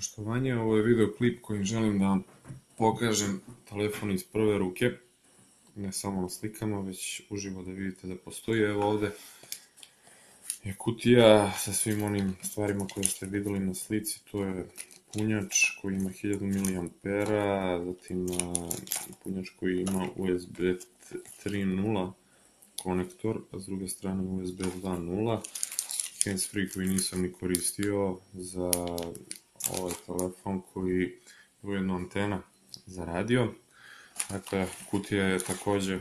Poštovanje, ovo je videoklip kojim želim da vam pokažem telefon iz prve ruke, ne samo na slikama, već uživo da vidite da postoji. Evo ovde je kutija sa svim onim stvarima koje ste videli na slici, to je punjač koji ima 1000 mAh, zatim punjač koji ima USB 3.0 konektor, a s druge strane USB 2.0, handsfree koji nisam ni koristio za ovaj telefon koji je ujedno antena za radio. Dakle, kutija je takođe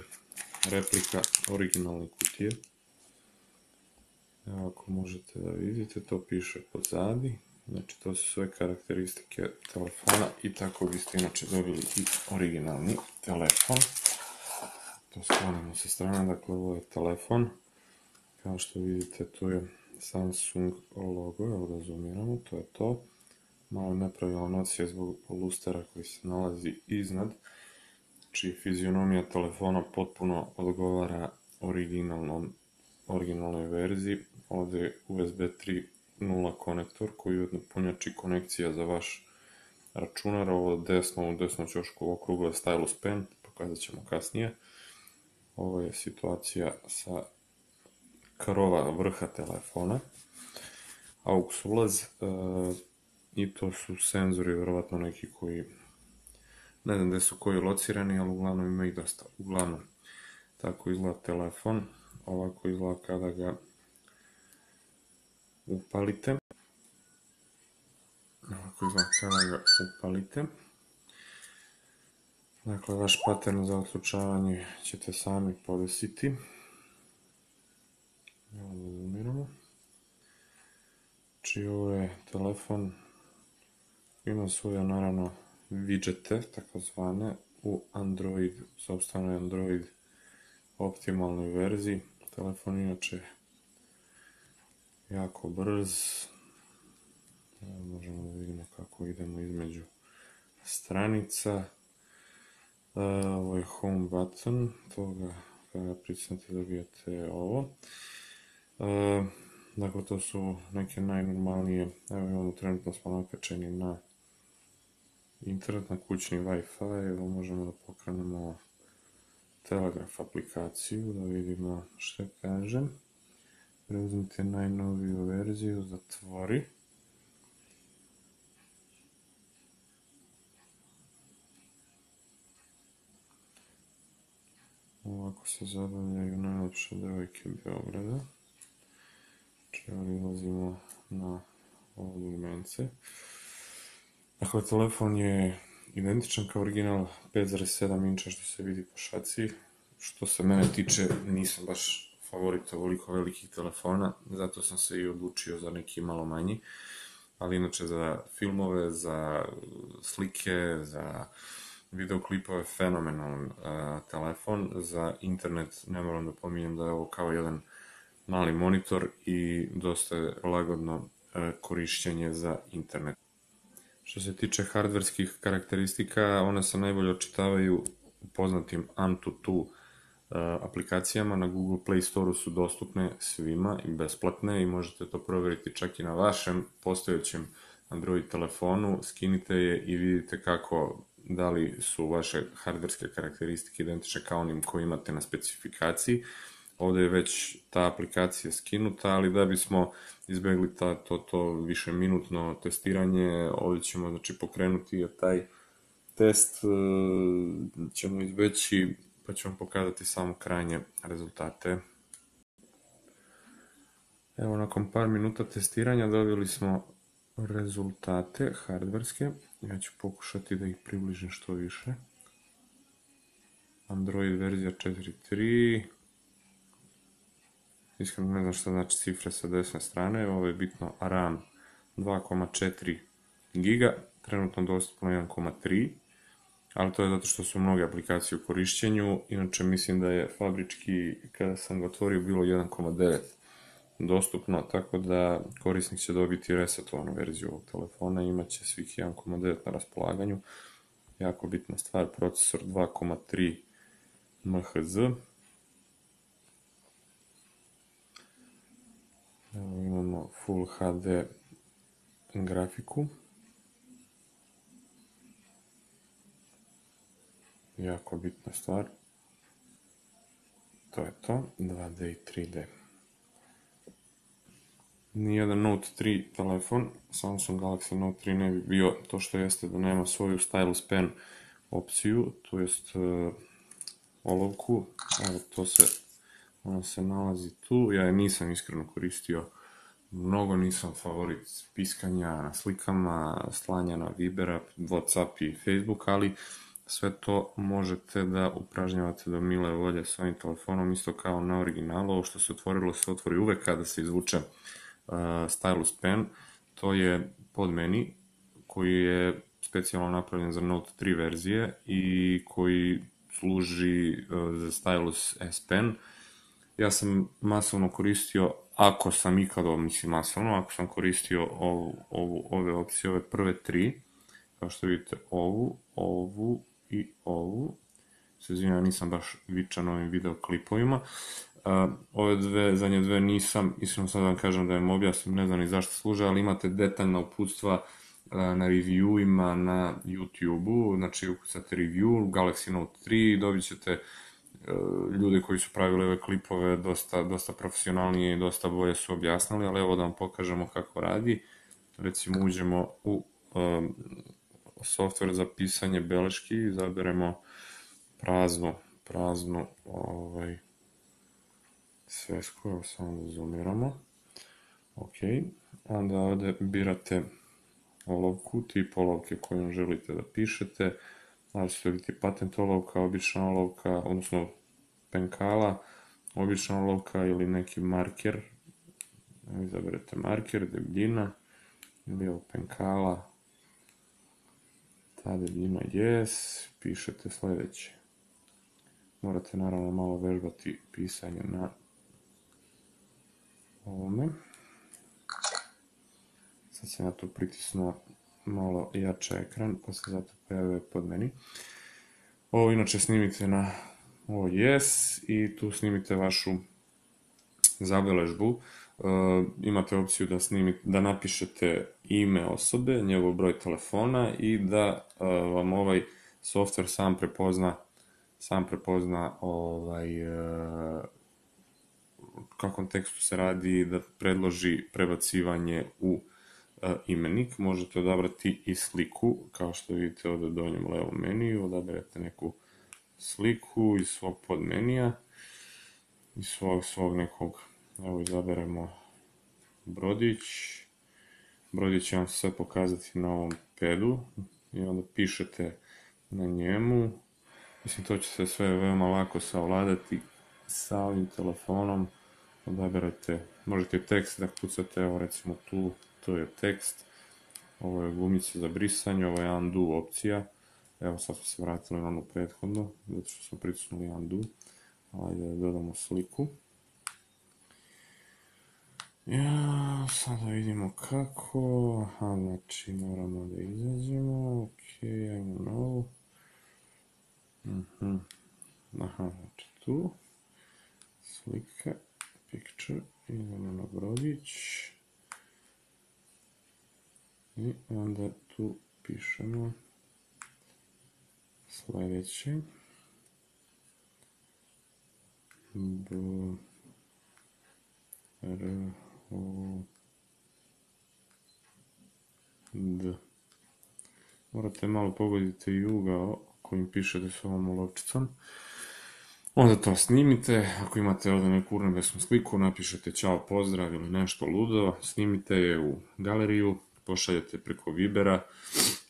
replika originalne kutije. Evo, ako možete da vidite, to piše pozadi. Znači, to su sve karakteristike telefona i tako biste inače dobili i originalni telefon. To sklonimo sa strane, dakle ovo je telefon. Kao što vidite, tu je Samsung logo, evo da zoomiramo, to je to. Malo nepravilna nocija zbog lustera koji se nalazi iznad, čiji fizionomija telefona potpuno odgovara originalnoj verziji. Ovde je USB 3.0 konektor koji je ujedno punjač i konekcija za vaš računar. Ovo desno, u desnom ćošku okruglo je stylus pen, pokazat ćemo kasnije. Ovo je situacija sa krova vrha telefona. AUX ulaz, i to su senzori, verovatno neki koji, ne znam gde su koji locirani, ali uglavnom ima ih dosta. Uglavnom, tako izgleda telefon, ovako izgleda kada ga upalite. Ovako izgleda kada ga upalite. Dakle, vaš patern za otključavanje ćete sami podesiti. Evo da zoomiramo. Znači, ovo je telefon, ima svoje, naravno, widgete, takozvane, u Android, sopstvenoj Android optimalnoj verziji. Telefon inače jako brz. Možemo da vidimo kako idemo između stranica. Ovo je home button, toga kada pritisnete dobijate ovo. Dakle, to su neke najnormalnije, evo imamo, trenutno smo nakačeni na internet, na kućni Wi-Fi, evo možemo da pokrenemo Telegraf aplikaciju, da vidimo što kažem. Preuzmite najnoviju verziju, zatvori. Ovako se zabavljaju najlepše devojke Beograda. Znači, ilazimo na ovo dugmence. Dakle, telefon je identičan kao original, 5,7 inča što se vidi po šaci. Što se mene tiče, nisam baš favorit ovoliko velikih telefona, zato sam se i odlučio za neki malo manji. Ali inače za filmove, za slike, za videoklipove fenomenalan telefon. Za internet ne moram da pominjem da je ovo kao jedan mali monitor i dosta je lagodno korišćenje za internet. Što se tiče hardverskih karakteristika, one se najbolje očitavaju u poznatim Antutu aplikacijama. Na Google Play Store-u su dostupne svima i besplatne i možete to proveriti čak i na vašem postojećem Android telefonu. Skinite je i vidite kako, da li su vaše hardverske karakteristike identične kao onim koje imate na specifikaciji. Ovde je već ta aplikacija skinuta, ali da bismo izbegli to višeminutno testiranje, ovde ćemo, znači, pokrenuti taj test, ćemo izbeći, pa ću vam pokazati samo krajnje rezultate. Evo, nakon par minuta testiranja dobili smo rezultate hardverske. Ja ću pokušati da ih približim što više. Android verzija 4.3. Iskreno ne znam šta znači cifre sa desne strane. Ovo je bitno, RAM 2,4 giga, trenutno dostupno 1,3, ali to je zato što su mnoge aplikacije u korišćenju. Inače, mislim da je fabrički, kada sam ga otvorio, bilo 1,9 dostupno, tako da korisnik će dobiti resetovanu verziju ovog telefona i imaće svih 1,9 na raspolaganju. Jako bitna stvar, procesor 2,3 MHz. Evo imamo Full HD grafiku. jako bitna stvar. To je to, 2D i 3D. Nijedan Note 3 telefon, Samsung Galaxy Note 3 ne bi bio to što jeste da nema svoju Stylus Pen opciju, to jest olovku, evo ona se nalazi tu, ja je nisam iskreno koristio mnogo, nisam favorit piskanja na slikama, slanja na Vibera, Whatsapp i Facebook, ali sve to možete da upražnjavate do mile volje s ovim telefonom, isto kao na originalu. Ovo što se otvorilo se otvori uvek kada se izvuče Stylus Pen. To je podmeni koji je specijalno napravljen za Note 3 verzije i koji služi za Stylus S Pen. Ja sam masovno koristio, ako sam koristio ove opcije, ove prve tri, kao što vidite ovu i ovu. Se izvinjam, nisam baš vičan ovim videoklipovima. Ove zadnje dve nisam, iskreno sad vam kažem da vam objasnim, ne znam ni zašto služe, ali imate detaljna uputstva na reviewima na YouTube-u, znači ukucate review, Galaxy Note 3, dobit ćete ljude koji su pravili ove klipove dosta profesionalnije i dosta bolje su objasnili, ali evo da vam pokažemo kako radi. Recimo uđemo u software za pisanje beleški, izaberemo praznu svesku, evo samo da zoomiramo. Ok, onda ovde birate olovku, tip olovke kojom želite da pišete, da će to biti patent olovka, obična olovka, odnosno penkala, obična olovka ili neki marker. Izaberete marker, debljina, ili ovo penkala, ta debljina yes, pišete sledeće. Morate naravno malo vežbati pisanje na ovome. Sad sam ja tu pritisnuo malo jače ekran, pa se zato pojavio pod meni. Ovo inače snimite na ovo yes i tu snimite vašu zabeležbu. Imate opciju da napišete ime osobe, njegov broj telefona i da vam ovaj software sam prepozna kakvom tekstu se radi, da predloži prebacivanje u imenik. Možete odabrati i sliku, kao što vidite ovde u donjem levom meniju, odaberete neku sliku iz svog podmenija, iz svog nekog, evo izaberemo brodić. Brodić će vam se sve pokazati na ovom pedu i onda pišete na njemu. Mislim, to će se sve veoma lako savladati sa ovim telefonom. Odaberete, možete tekst da kucate, evo recimo tu, to je tekst, ovo je gumica za brisanje, ovo je undo opcija, evo sad smo se vratili na onu prethodnu, zato što smo pritisnuli undo, ajde da dodamo sliku. Ja, sada vidimo kako, aha, znači moramo da izađemo, ok, ajmo na ovu, aha, znači tu, slika, picture, idemo na brodić i onda tu pišemo sledeće B R O D. Morate malo pogoditi i ugao kojim pišete s ovom olovčicom. Onda to snimite, ako imate ovde neku urnebesnu sliku, napišete ćao, pozdrav ili nešto ludo, snimite je u galeriju, pošaljete preko Vibera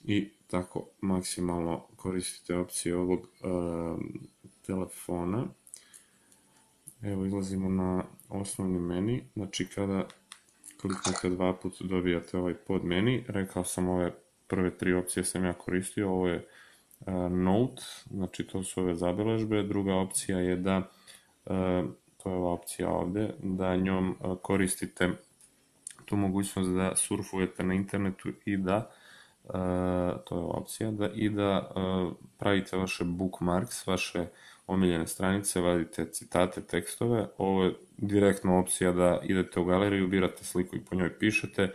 i tako maksimalno koristite opcije ovog telefona. Evo izlazimo na osnovni meni, znači kada kliknete dva puta dobijate ovaj podmeni. Rekao sam ove prve tri opcije sam ja koristio, ovo je Note, znači to su ove zabeležbe. Druga opcija je da, to je ova opcija ovde, da njom koristite tu mogućnost da surfujete na internetu i da, to je ova opcija, da pravite vaše bookmarks, vaše omiljene stranice, vadite citate, tekstove. Ovo je direktna opcija da idete u galeriju, birate sliku i po njoj pišete.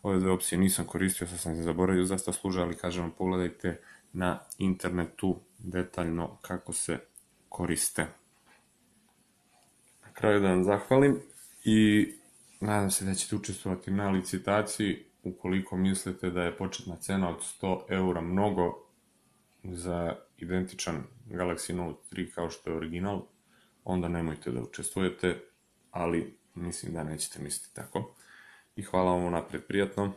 ove dve opcije nisam koristio, sad sam se zaboravio, zaista služe, ali kažem, pogledajte na internetu detaljno kako se koriste. Na kraju da vam zahvalim i nadam se da ćete učestvovati na licitaciji. Ukoliko mislite da je početna cena od 100 € mnogo za identičan Galaxy Note 3 kao što je original, onda nemojte da učestvujete, ali mislim da nećete misliti tako. I hvala vam unaprijed, prijatno.